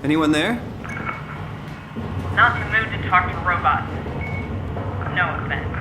Anyone there? Not in the mood to talk to robots. No offense.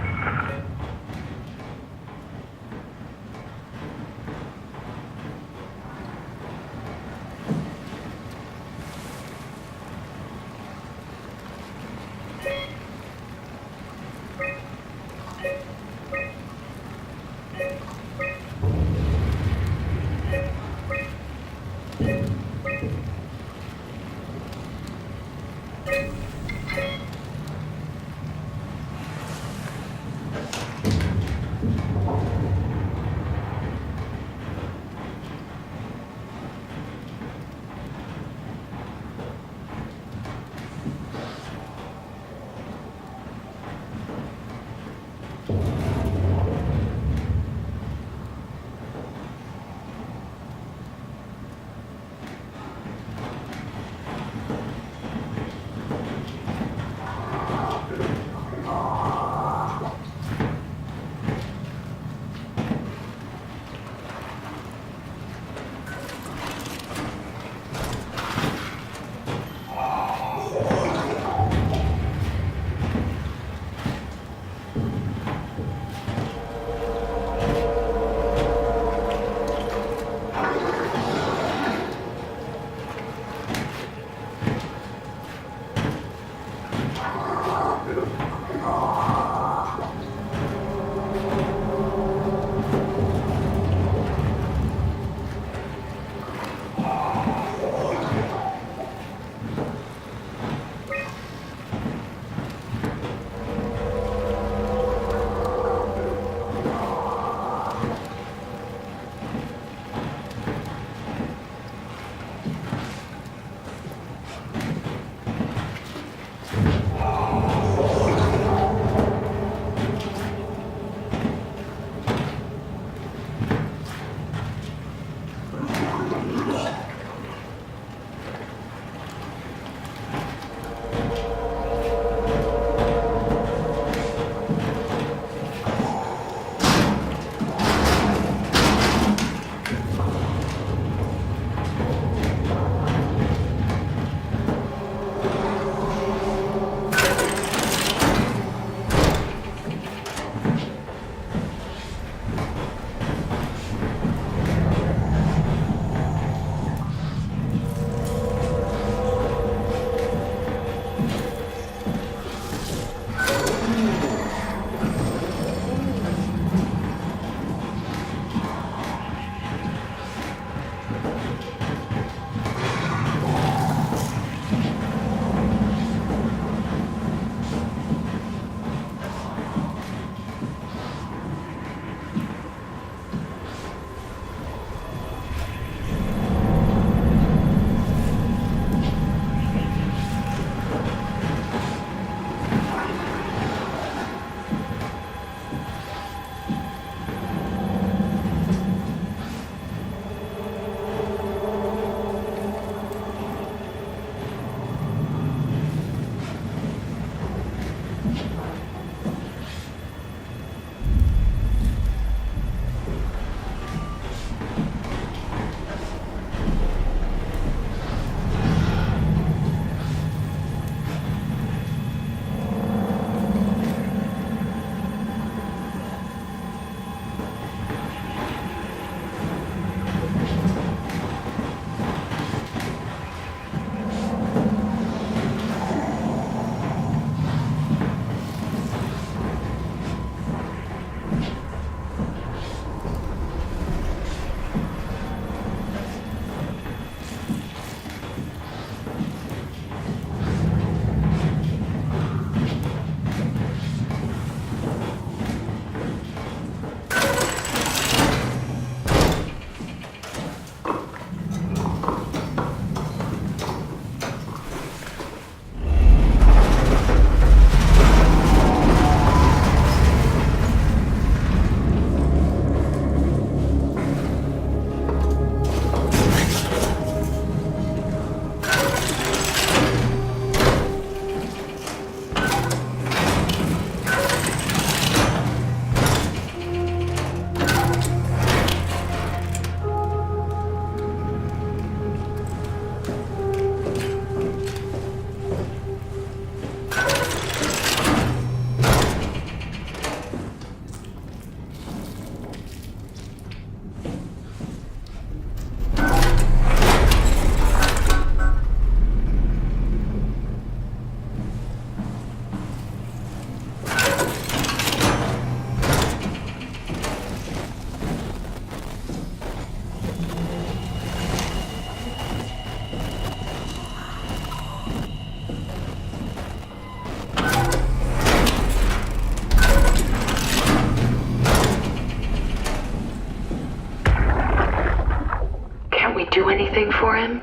do anything for him?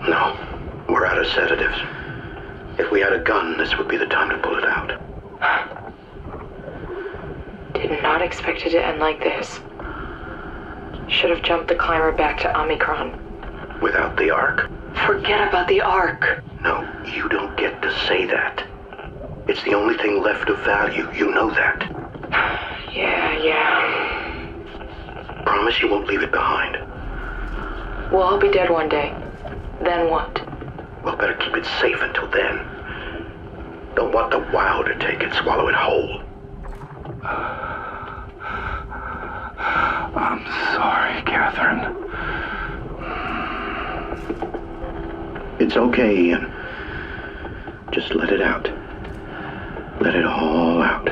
No. We're out of sedatives. If we had a gun, this would be the time to pull it out. Did not expect it to end like this. Should have jumped the climber back to Omicron. Without the Ark? Forget about the Ark. No, you don't get to say that. It's the only thing left of value, you know that. Yeah. Promise you won't leave it behind. Well, I'll be dead one day. Then what? Well, better keep it safe until then. Don't want the WoW to take it, swallow it whole. I'm sorry, Catherine. It's okay, Ian. Just let it out. Let it all out.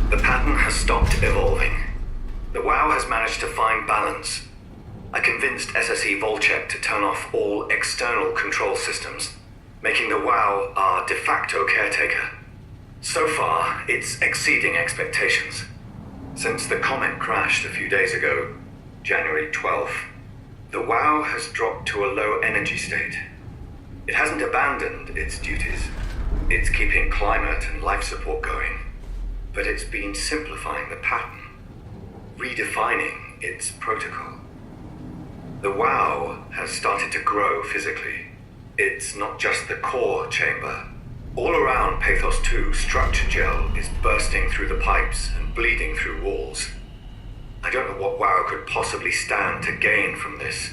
The pattern has stopped evolving. The WoW has managed to find balance. I convinced SSE Volcheck to turn off all external control systems, making the WoW our de facto caretaker. So far, it's exceeding expectations. Since the comet crashed a few days ago, January 12th, The WoW has dropped to a low energy state. It hasn't abandoned its duties. It's keeping climate and life support going. But it's been simplifying the pattern, redefining its protocol. The WoW has started to grow physically. It's not just the core chamber. All around Pathos 2, structure gel is bursting through the pipes and bleeding through walls. I don't know what WoW could possibly stand to gain from this,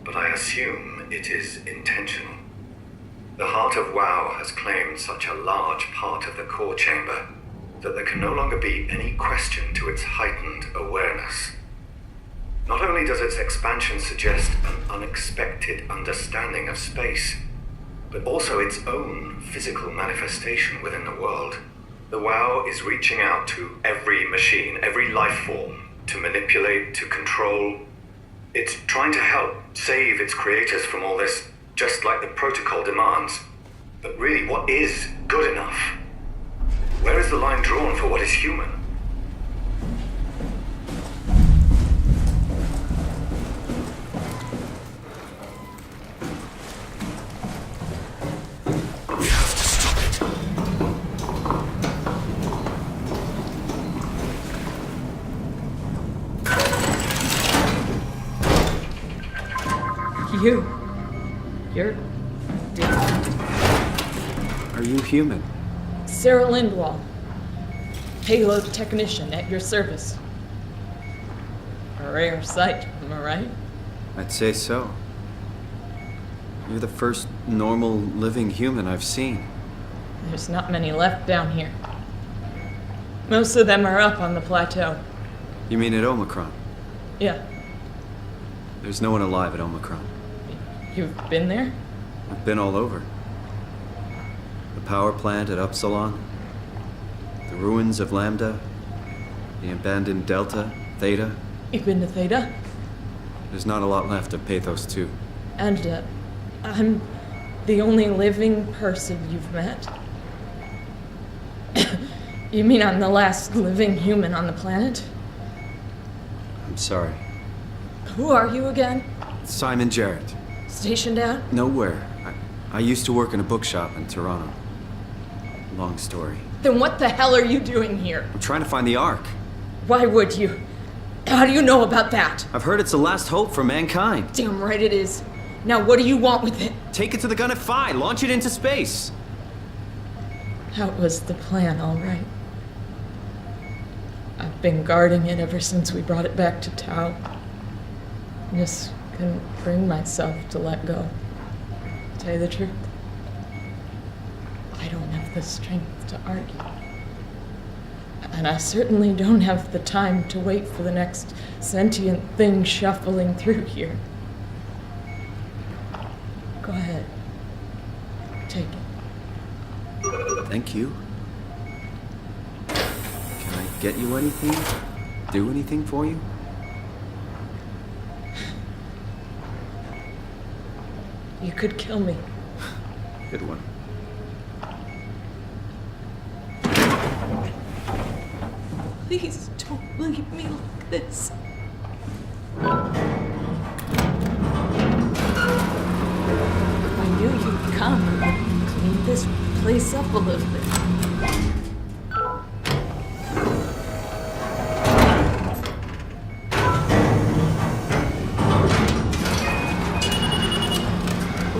but I assume it is intentional. The heart of WoW has claimed such a large part of the core chamber that there can no longer be any question to its heightened awareness. Not only does its expansion suggest an unexpected understanding of space, but also its own physical manifestation within the world. The WoW is reaching out to every machine, every life form, to manipulate, to control. It's trying to help save its creators from all this, just like the protocol demands. But really, what is good enough? Where is the line drawn for what is human? You're different. Are you human? Sarah Lindwall, payload technician at your service. A rare sight, am I right? I'd say so. You're the first normal living human I've seen. There's not many left down here. Most of them are up on the plateau. You mean at Omicron? Yeah. There's no one alive at Omicron. You've been there? I've been all over. The power plant at Upsilon, the ruins of Lambda, the abandoned Delta, Theta. You've been to Theta? There's not a lot left of Pathos 2. And, I'm the only living person you've met? You mean I'm the last living human on the planet? I'm sorry. Who are you again? Simon Jarrett. Stationed out? Nowhere. I used to work in a bookshop in Toronto. Long story. Then what the hell are you doing here? I'm trying to find the Ark. Why would you? How do you know about that? I've heard it's the last hope for mankind. Damn right it is. Now what do you want with it? Take it to the Gun at Phi. Launch it into space. That was the plan, all right. I've been guarding it ever since we brought it back to Tau. Just couldn't bring myself to let go. To tell you the truth, I don't have the strength to argue. And I certainly don't have the time to wait for the next sentient thing shuffling through here. Go ahead. Take it. Thank you. Can I get you anything? Do anything for you? You could kill me. Good one. Please don't leave me like this. I knew you'd come and clean this place up a little bit.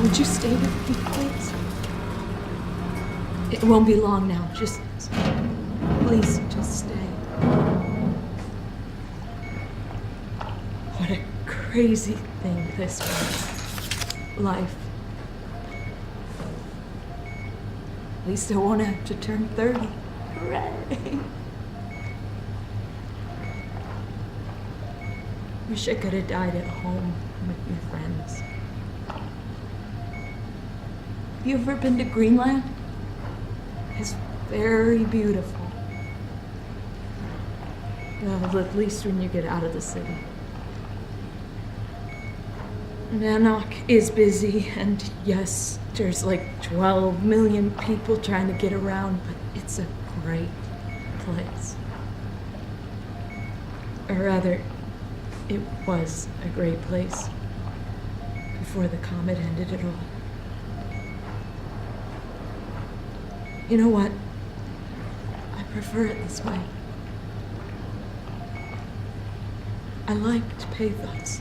Would you stay with me, please? It won't be long now. Just please, just stay. What a crazy thing this was. Life. At least I won't have to turn 30. Hooray! Wish I could have died at home with my friends. Have you ever been to Greenland? It's very beautiful. Well, at least when you get out of the city. Nanook is busy, and yes, there's like 12 million people trying to get around, but it's a great place. Or rather, it was a great place. before the comet ended it all. You know what? I prefer it this way. I liked pathos.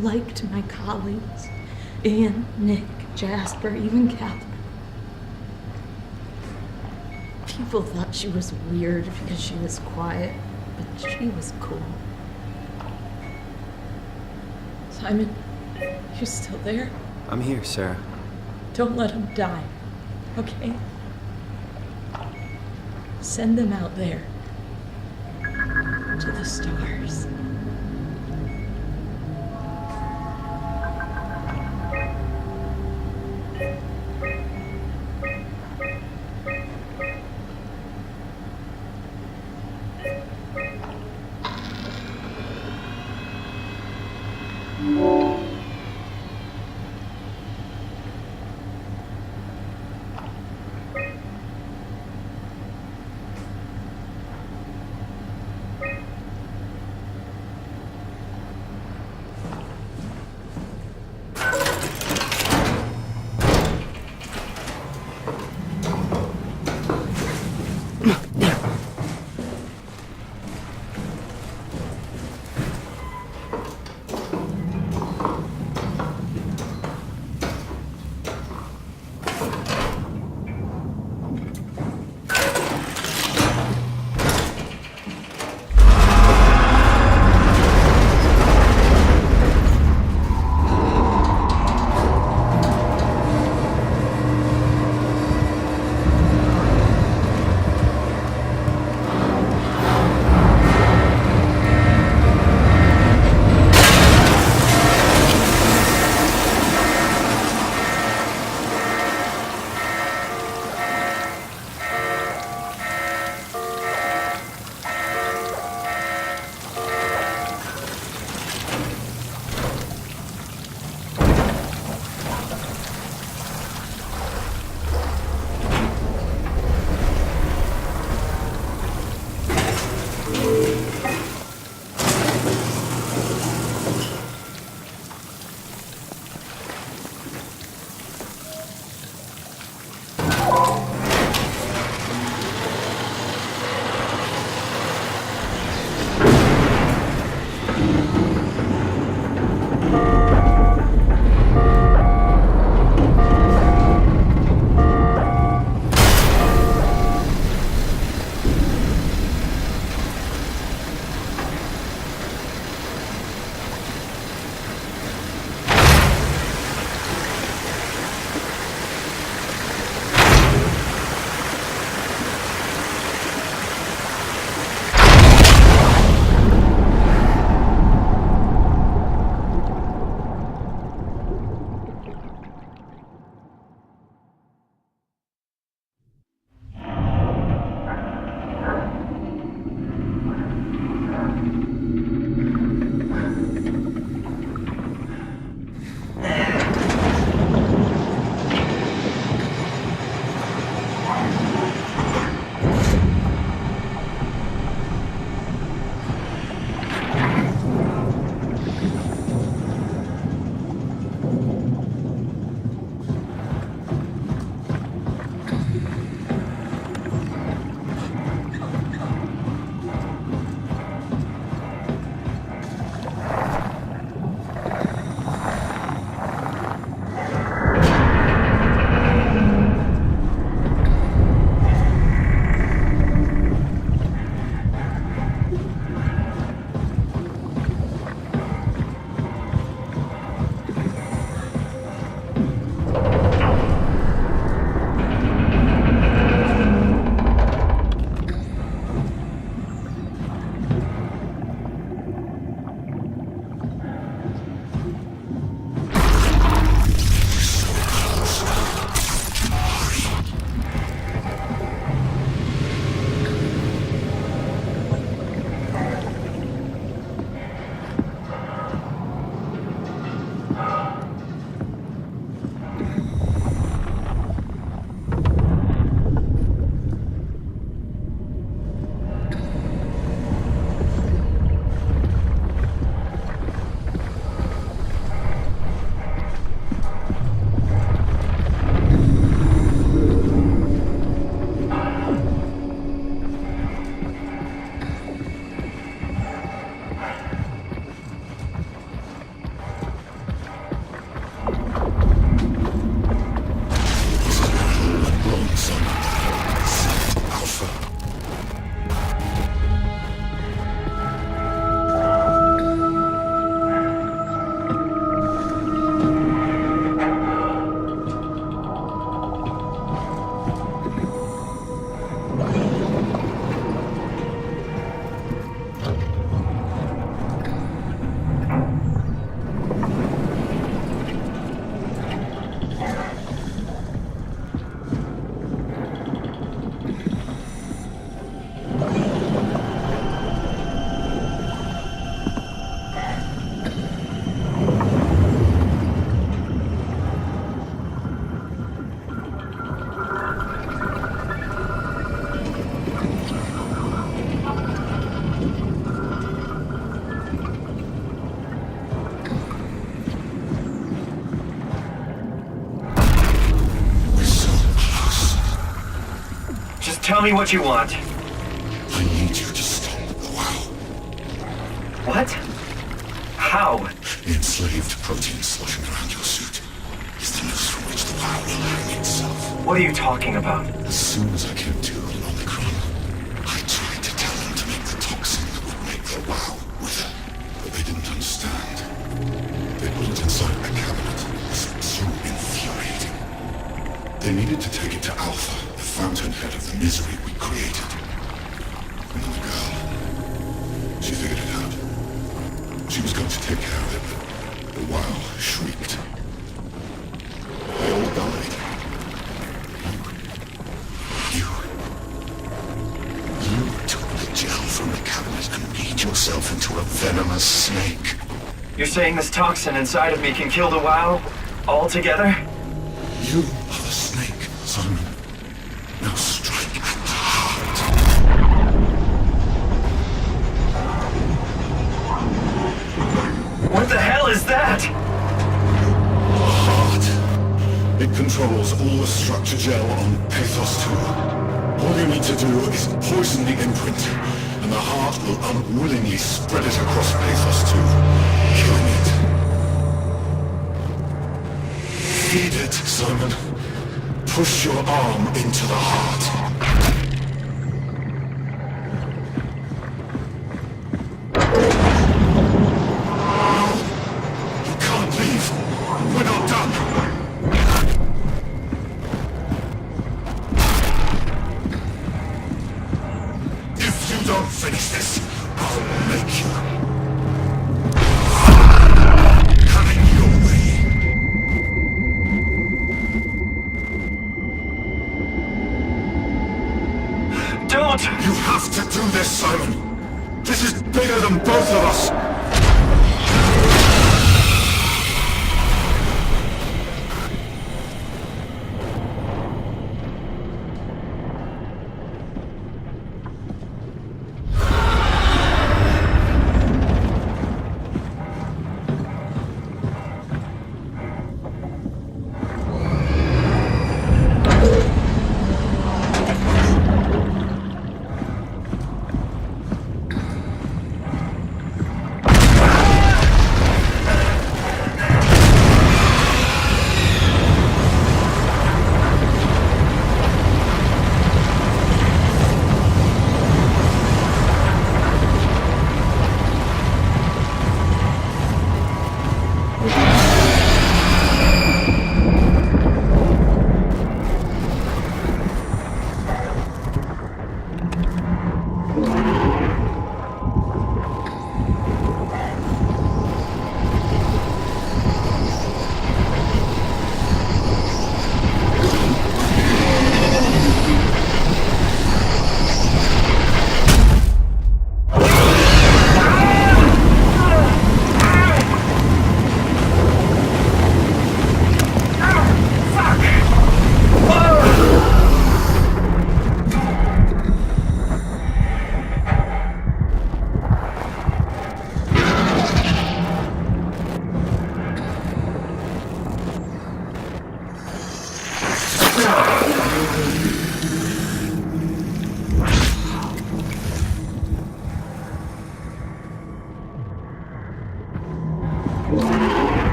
Liked my colleagues. Ian, Nick, Jasper, even Catherine. People thought she was weird because she was quiet, but she was cool. Simon, you're still there? I'm here, Sarah. Don't let him die, okay? Send them out there. To the stars. Tell me what you want. I need you to stop the WoW. What? How? The enslaved protein sloshing around your suit is the noose from which the WoW will hang itself. What are you talking about? As soon as I came to Omicron, I tried to tell them to make the toxin that would make the WoW wither, but they didn't understand. They put it inside a cabinet. This was so infuriating. They needed to take it to Alpha, the fountainhead of the misery we created. And then the girl, she figured it out. She was going to take care of it, but the WoW shrieked. They all died. You took the gel from the cabinet and made yourself into a venomous snake. You're saying this toxin inside of me can kill the WoW? Altogether? You are the snake, Simon. Now strike at the heart. What the hell is that? Heart. It controls all the structure gel on Pathos 2. All you need to do is poison the imprint, and the heart will unwillingly spread it across Pathos 2, killing it. Feed it, Simon. Push your arm into the heart. You can't leave. We're not done. If you don't finish this, I'll make you. Coming your way. Don't! You have to do this, Simon. This is bigger than both of us.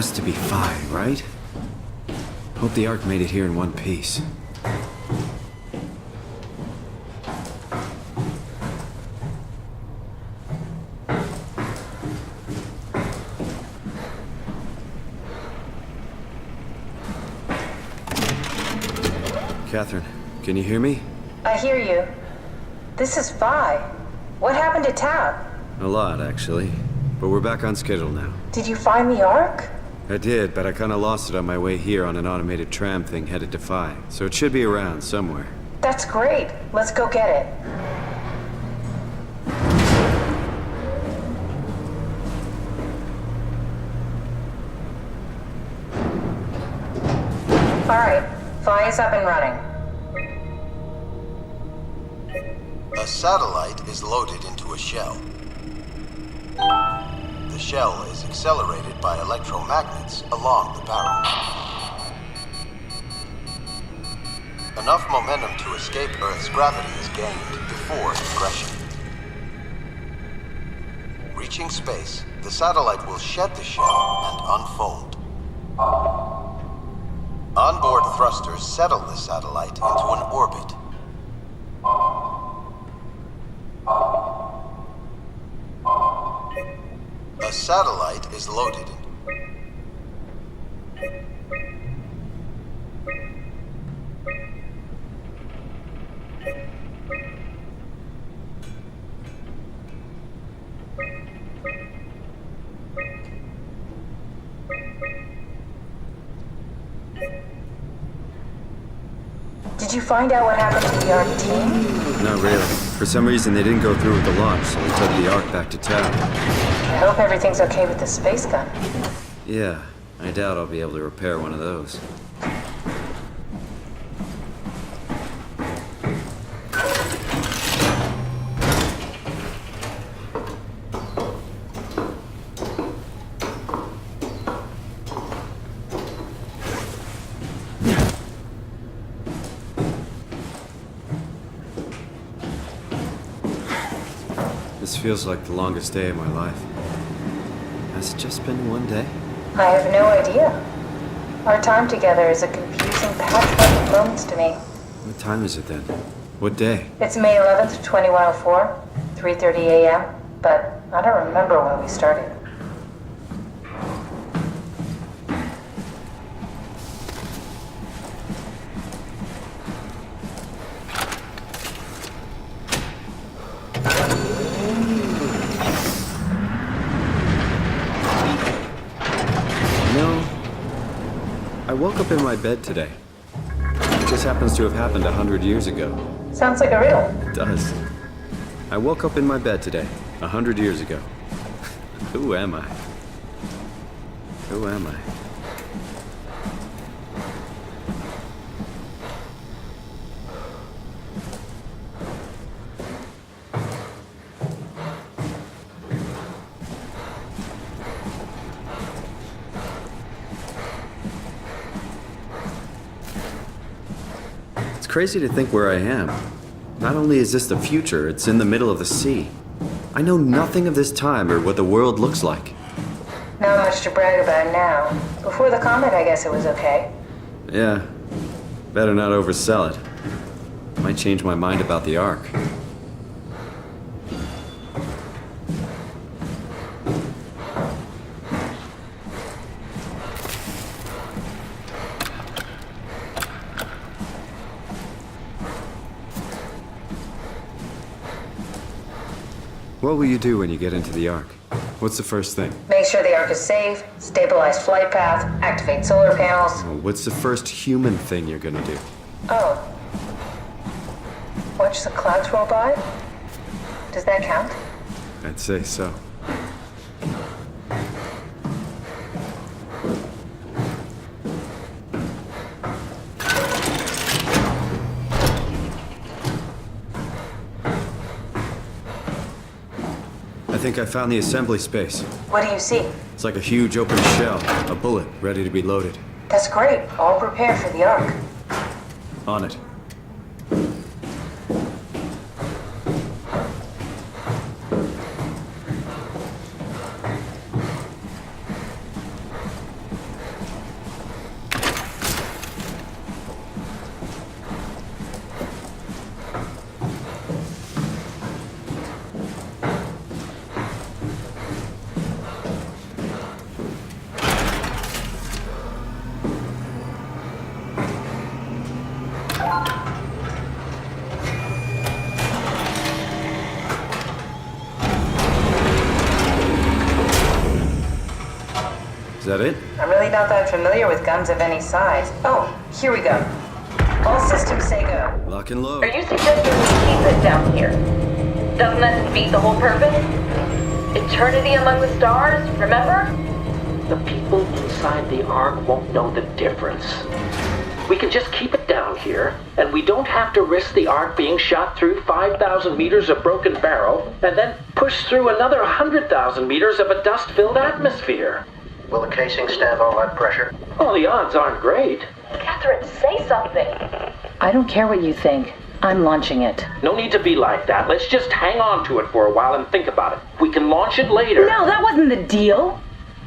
has to be Phi, right? Hope the Ark made it here in one piece. Catherine, can you hear me? I hear you. This is Phi. What happened to Tab? A lot, actually. But we're back on schedule now. Did you find the Ark? I did, but I kinda lost it on my way here on an automated tram thing headed to Phi. So it should be around somewhere. That's great. Let's go get it. Alright, Phi is up and running. A satellite is loaded into a shell. The shell is accelerated by electromagnets along the barrel. Enough momentum to escape Earth's gravity is gained before ingression. Reaching space, the satellite will shed the shell and unfold. Onboard thrusters settle the satellite into an orbit. A satellite is loaded. Did you find out what happened to the Ark team? Not really. For some reason, they didn't go through with the launch, so we took the Ark back to town. I hope everything's okay with the space gun. Yeah, I doubt I'll be able to repair one of those. This feels like the longest day of my life. Has it just been one day? I have no idea. Our time together is a confusing patchwork of moments to me. What time is it then? What day? It's May 11th, 2104, 3:30 a.m., but I don't remember when we started. I woke up in my bed today. It just happens to have happened 100 years ago. Sounds like a riddle. It does. I woke up in my bed today, 100 years ago. Who am I? Who am I? It's crazy to think where I am. Not only is this the future, it's in the middle of the sea. I know nothing of this time or what the world looks like. Not much to brag about now. Before the comet, I guess it was okay. Yeah. Better not oversell it. Might change my mind about the Ark. What will you do when you get into the Ark? What's the first thing? Make sure the Ark is safe, stabilize flight path, activate solar panels. Oh, what's the first human thing you're gonna do? Oh. Watch the clouds roll by? Does that count? I'd say so. I think I found the assembly space. What do you see? It's like a huge open shell, a bullet ready to be loaded. That's great. All prepared for the Ark. On it. Is that it? I'm really not that familiar with guns of any size. Oh, here we go. All systems say go. Lock and load. Are you suggesting we keep it down here? Doesn't that defeat the whole purpose? Eternity among the stars, remember? The people inside the Ark won't know the difference. We can just keep it down here, and we don't have to risk the Ark being shot through 5,000 meters of broken barrel, and then push through another 100,000 meters of a dust-filled atmosphere. Will the casing stand all that pressure? Well, the odds aren't great. Catherine, say something. I don't care what you think. I'm launching it. No need to be like that. Let's just hang on to it for a while and think about it. We can launch it later. No, that wasn't the deal.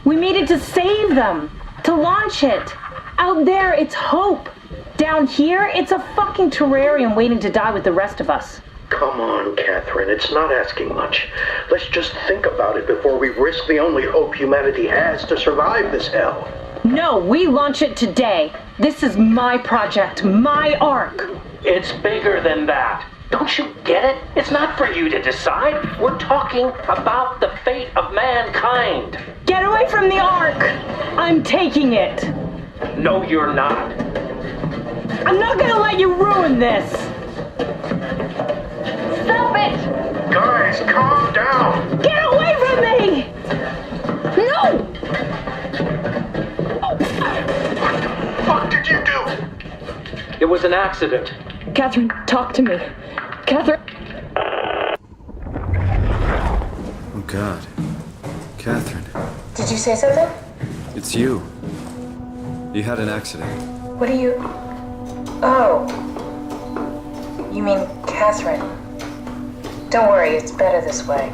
We made it to save them. To launch it. Out there, it's hope. Down here, it's a fucking terrarium waiting to die with the rest of us. Come on, Catherine, it's not asking much. Let's just think about it before we risk the only hope humanity has to survive this hell. No, we launch it today. This is my project, my Ark. It's bigger than that. Don't you get it? It's not for you to decide. We're talking about the fate of mankind. Get away from the Ark! I'm taking it. No, you're not. I'm not gonna let you ruin this. Stop it! Guys, calm down! Get away from me! No! What did you do? It was an accident. Catherine, talk to me. Catherine. Oh, God. Catherine, Did you say something? it's you. You had an accident. What are you... Oh. You mean Catherine. Don't worry, it's better this way.